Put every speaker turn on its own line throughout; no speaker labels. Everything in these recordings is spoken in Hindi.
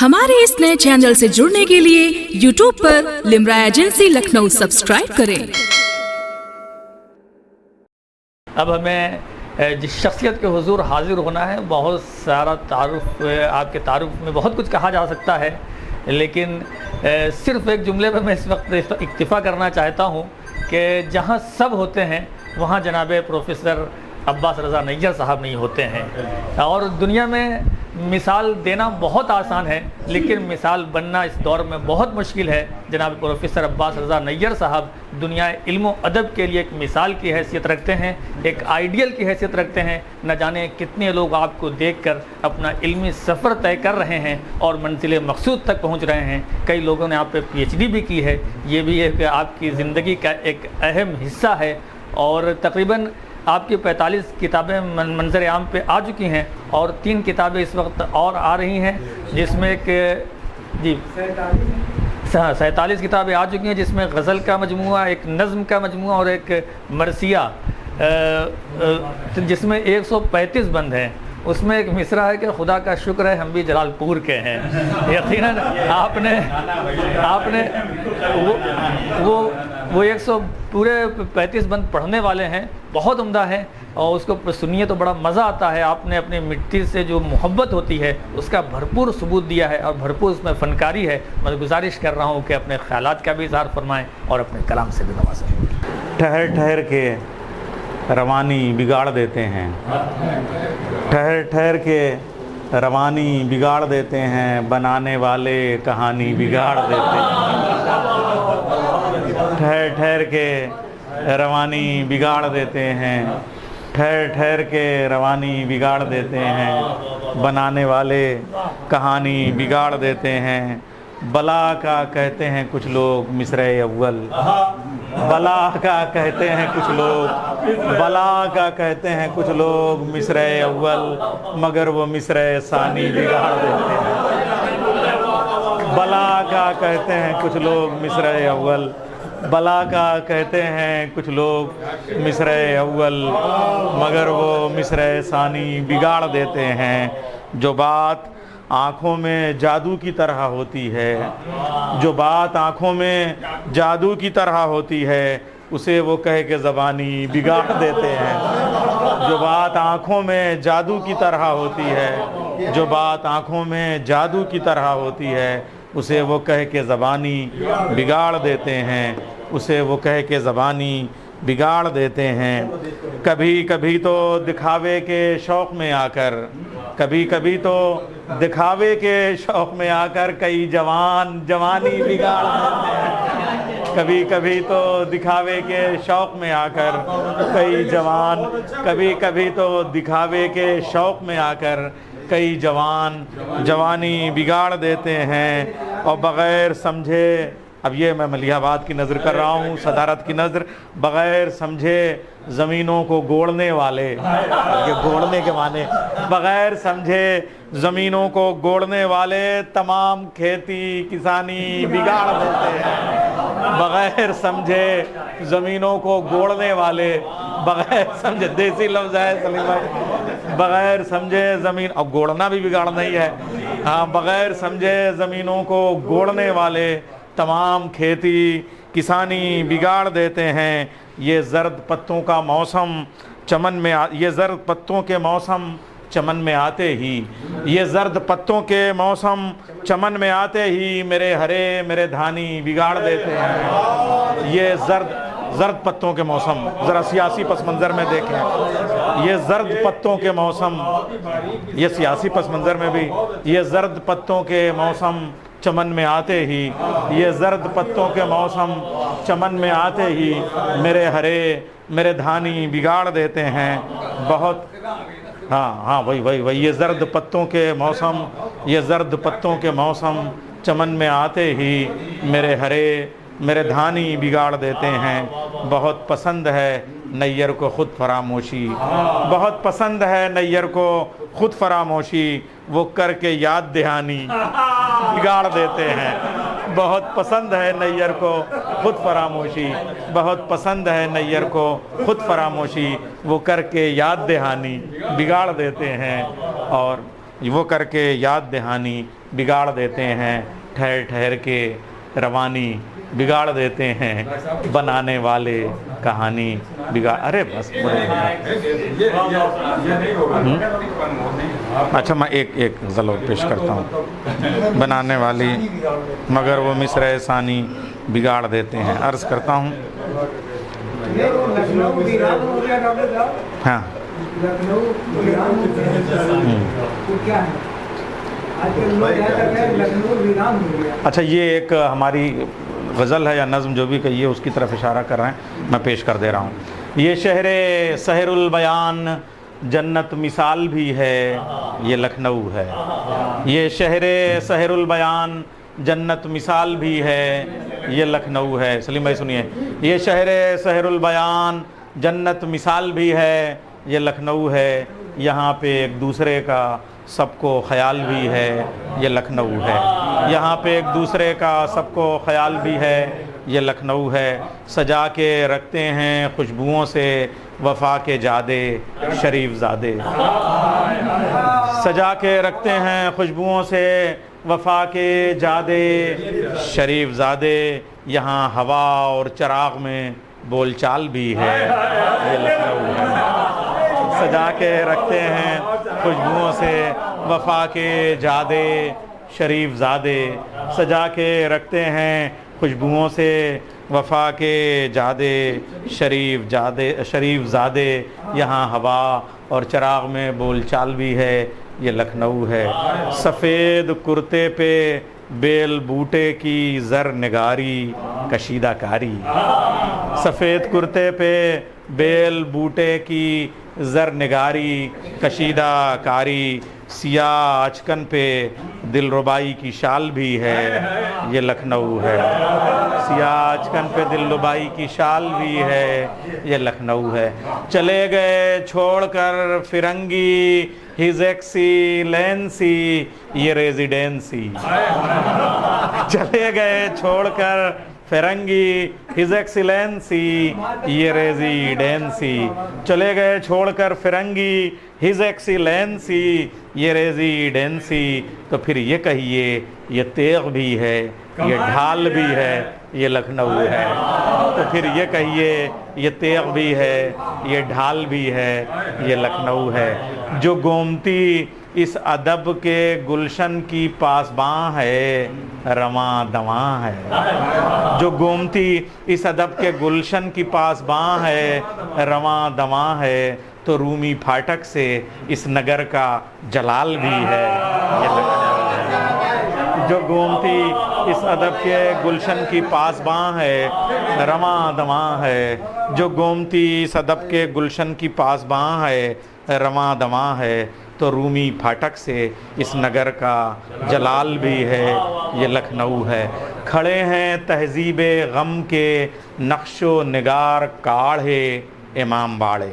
हमारे इस नए चैनल से जुड़ने के लिए YouTube पर लिम्रा एजेंसी लखनऊ सब्सक्राइब करें।
अब हमें जिस शख्सियत के हुजूर हाजिर होना है, बहुत सारा तारुफ, आपके तारुफ में बहुत कुछ कहा जा सकता है, लेकिन सिर्फ एक जुमले में मैं इस वक्त इक्तिफ़ा करना चाहता हूँ कि जहाँ सब होते हैं वहाँ जनाब प्रोफेसर अब्बास रज़ा नैयर साहब नहीं होते हैं। और दुनिया में मिसाल देना बहुत आसान है, लेकिन मिसाल बनना इस दौर में बहुत मुश्किल है। जनाब प्रोफेसर अब्बास रज़ा नैयर साहब दुनिया इल्म अदब के लिए एक मिसाल की हैसियत रखते हैं, एक आइडियल की हैसियत रखते हैं। न जाने कितने लोग आपको देखकर अपना इल्मी सफ़र तय कर रहे हैं और मंजिल मकसूद तक पहुंच रहे हैं। कई लोगों ने आप पे PhD भी की है। ये भी एक आपकी ज़िंदगी का एक अहम हिस्सा है। और तकरीबन आपकी 45 किताबें मंजर आम पे आ चुकी हैं और 3 किताबें इस वक्त और आ रही हैं, जिसमें एक 47 किताबें आ चुकी हैं, जिसमें गज़ल का मजमूआ, एक नज़्म का मजमूआ और एक मरसिया, जिसमें 135 बंद हैं। उसमें एक मिसरा है कि खुदा का शुक्र है हम भी जलालपुर के हैं। यकीनन आपने वो 135 बंद पढ़ने वाले हैं, बहुत उम्दा है और उसको सुनिए तो बड़ा मज़ा आता है। आपने अपनी मिट्टी से जो मोहब्बत होती है उसका भरपूर सबूत दिया है और भरपूर उसमें फ़नकारी है। मैं गुजारिश कर रहा हूँ कि अपने ख़यालात का भी इज़हार फरमाएँ और अपने कलाम से भी नवाज़ें।
ठहर ठहर के रवानी बिगाड़ देते हैं, ठहर ठहर के रवानी बिगाड़ देते हैं, बनाने वाले कहानी बिगाड़ देते हैं। ठहर ठहर के रवानी बिगाड़ देते हैं, ठहर ठहर के रवानी बिगाड़ देते हैं, बनाने वाले कहानी बिगाड़ देते हैं। बला का कहते हैं कुछ लोग मिसरे अव्वल, बला का कहते हैं कुछ लोग, बला का कहते हैं कुछ लोग मिसरे अव्वल, मगर वो मिसरे सानी बिगाड़ देते हैं। बला का कहते हैं कुछ लोग मिसरे अव्वल, बला का कहते हैं कुछ लोग मिसरे अव्वल, मगर वो मिसरे सानी बिगाड़ देते हैं। जो बात आँखों में जादू की तरह होती है, जो बात आँखों में जादू की तरह होती है, उसे वो कह के ज़बानी बिगाड़ देते हैं। जो बात आँखों में जादू की तरह होती है, जो बात आँखों में जादू की तरह होती है, उसे वो कह के ज़बानी बिगाड़ देते हैं, उसे वो कह के ज़बानी बिगाड़ देते हैं। कभी कभी तो दिखावे के शौक़ में आकर, कभी कभी तो दिखावे के शौक़ में आकर कई जवान जवानी बिगाड़ देते हैं। कभी कभी तो दिखावे के शौक़ में आकर कई जवान, कभी कभी तो दिखावे के शौक़ में आकर कई जवान जवानी बिगाड़ देते हैं। और बग़ैर समझे, अब ये मैं मलिहाबाद की नज़र कर रहा हूँ, सदारत की नज़र, बग़ैर समझे ज़मीनों को गोड़ने वाले, ये गोड़ने के माने, बग़ैर समझे ज़मीनों को गोड़ने वाले तमाम खेती किसानी बिगाड़ देते हैं। बग़ैर समझे ज़मीनों को गोड़ने वाले, बग़ैर समझे, देसी लफ्ज़ है सलीम भाई, बग़ैर समझे ज़मीन, अब गोड़ना भी बिगाड़ना ही है, हाँ, बग़ैर समझे ज़मीनों को गोड़ने वाले तमाम खेती किसानी बिगाड़ देते हैं। ये ज़र्द पत्तों का मौसम चमन में ये ज़र्द पत्तों के मौसम चमन में आते ही, ये ज़र्द पत्तों के मौसम चमन में आते ही मेरे हरे मेरे धानी बिगाड़ देते हैं। ये ज़र्द पत्तों के मौसम, ज़रा सियासी पस मंज़र में देखें, ये ज़र्द पत्तों के मौसम, ये सियासी पस मंज़र में भी, ये ज़र्द पत्तों के मौसम चमन में आते ही, ये ज़र्द पत्तों के मौसम चमन में आते ही मेरे हरे मेरे धानी बिगाड़ देते हैं। बहुत, हाँ, वही ये ज़र्द पत्तों के मौसम, ये ज़र्द पत्तों के मौसम चमन में आते ही मेरे हरे मेरे धानी बिगाड़ देते हैं। बहुत पसंद है नैयर को ख़ुद फरामोशी, बहुत पसंद है नैयर को ख़ुद फरामोशी, वो करके याद दहानी बिगाड़ देते हैं। बहुत पसंद है नैयर को ख़ुद फरामोशी, बहुत पसंद है नैयर को ख़ुद फरामोशी, वो करके याद दहानी बिगाड़ देते हैं। और वो करके याद दहानी बिगाड़ देते हैं, ठहर ठहर के रवानी बिगाड़ देते हैं, बनाने वाले कहानी बिगाड़। अरे बस अच्छा, मैं एक गज़ल और पेश करता हूँ। बनाने वाली मगर वो मिसरे सानी बिगाड़ देते हैं। अर्ज़ करता हूँ, हाँ अच्छा, ये एक हमारी गज़ल है या नज़्म जो भी कहिए, उसकी तरफ इशारा कर रहे हैं, मैं पेश कर दे रहा हूँ। ये शहरे सहरुल बयान जन्नत मिसाल भी है, ये लखनऊ है। ये शहरे सहरुल बयान जन्नत मिसाल भी है, ये लखनऊ है। सलीम भाई सुनिए, ये शहरे सहरुल बयान जन्नत मिसाल भी है, ये लखनऊ है। यहाँ पे एक दूसरे का सबको ख्याल भी है, ये लखनऊ है। यहाँ पे एक दूसरे का सबको ख्याल भी है, ये लखनऊ है। सजा के रखते हैं खुशबुओं से वफ़ा के जादे शरीफ ज़ादे। सजा के रखते हैं खुशबुओं से वफ़ा के जादे शरीफ ज़ादे। यहाँ हवा और चराग में बोलचाल भी है, ये लखनऊ है। सजा के रखते हैं खुशबुओं से वफ़ा के जादे शरीफ ज़ादे। सजा के रखते हैं खुशबुओं से वफ़ा के जादे शरीफ ज़ादे। यहाँ हवा और चराग में बोलचाल भी है, ये लखनऊ है। सफ़ेद कुर्ते पे बेल बूटे की ज़र निगारी कशीदा कारी। सफ़ेद कुर्ते पे बेल बूटे की ज़र निगारी कशीदा कारी। सियाह अचकन पे दिलरुबाई की शाल भी है, ये लखनऊ है। सियाह अचकन पे दिलरुबाई की शाल भी है, ये लखनऊ है। चले गए छोड़कर फिरंगी हिज एक्सीलेंसी, ये रेजिडेंसी। चले गए छोड़कर फिरंगी हिज एक्सीलेंसी, ये रेजिडेंसी। चले गए छोड़कर फिरंगी हिज एक्सीलेंसी, ये रेजिडेंसी। तो फिर ये कहिए, ये तेग भी है, ये ढाल भी है, ये लखनऊ है। तो फिर ये कहिए, ये तेग भी है, ये ढाल भी है, ये लखनऊ है। जो गोमती इस अदब के गुलशन की पासबां है, रवां दवां है। जो गोमती इस अदब के गुलशन की पासबां है, रवां दवां है। तो रूमी फाटक से इस नगर का जलाल भी है, ये लखनऊ है। जो गोमती इस अदब के गुलशन की पासबां है, रवां दवां है। जो गोमती इस अदब के गुलशन की पासबां है, रवां दवां है। तो रूमी फाटक से इस नगर का जलाल भी है, ये लखनऊ है। खड़े हैं तहज़ीबे गम के नक्शो निगार काढ़े इमाम बाड़े।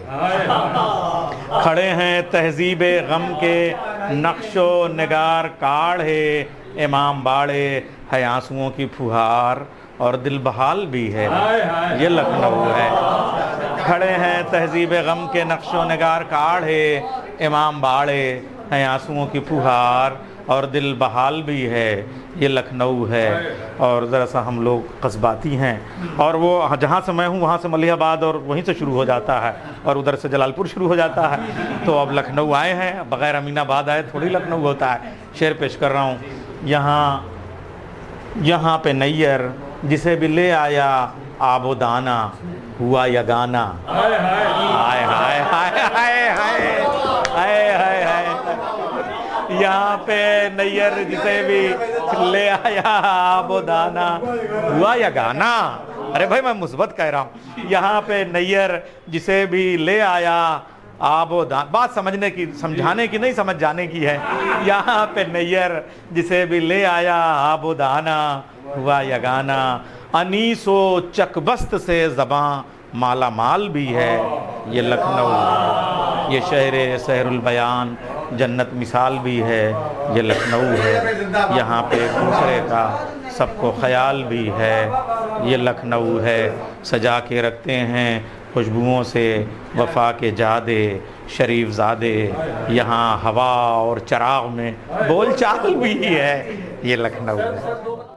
खड़े हैं तहज़ीबे गम के नक्शो निगार काढ़े इमाम बाड़े। है आंसुओं की फुहार और दिल बहाल भी है, ये लखनऊ है। खड़े हैं तहज़ीबे गम के नक्शो निगार काढ़े इमाम बाड़े। हैं आंसुओं की फुहार और दिल बहाल भी है, ये लखनऊ है। और ज़रा सा हम लोग कस्बाती हैं, और वो जहाँ से मैं हूँ वहाँ से मलिहाबाद और वहीं से शुरू हो जाता है, और उधर से जलालपुर शुरू हो जाता है। तो अब लखनऊ आए हैं, बग़ैर अमीनाबाद आए थोड़ी लखनऊ होता है। शेर पेश कर रहा हूँ। यहाँ पे नैयर जिसे भी ले आया आबो दाना हुआ यगाना। हाय हाय हाय हाय हाय हाय हाय हाय। यहाँ पे नैयर जिसे भी ले आया आबो दाना हुआ यगाना। अरे भाई मैं मुस्बत कह रहा हूँ। यहाँ पे नैयर जिसे भी ले आया आबो दाना, बात समझने की, समझाने की नहीं, समझ जाने की है। यहाँ पे नैयर जिसे भी ले आया आबो दाना हुआ यगाना। अनीसो चकबस्त से ज़बां माला माल भी है, ये लखनऊ। ये शहरे सहरुल बयान जन्नत मिसाल भी है, ये लखनऊ है। यहाँ पे दूसरे का सबको ख्याल भी है, ये लखनऊ है। सजा के रखते हैं खुशबुओं से वफ़ा के जादे शरीफजादे, यहाँ हवा और चराग में बोलचाल भी है, ये लखनऊ है।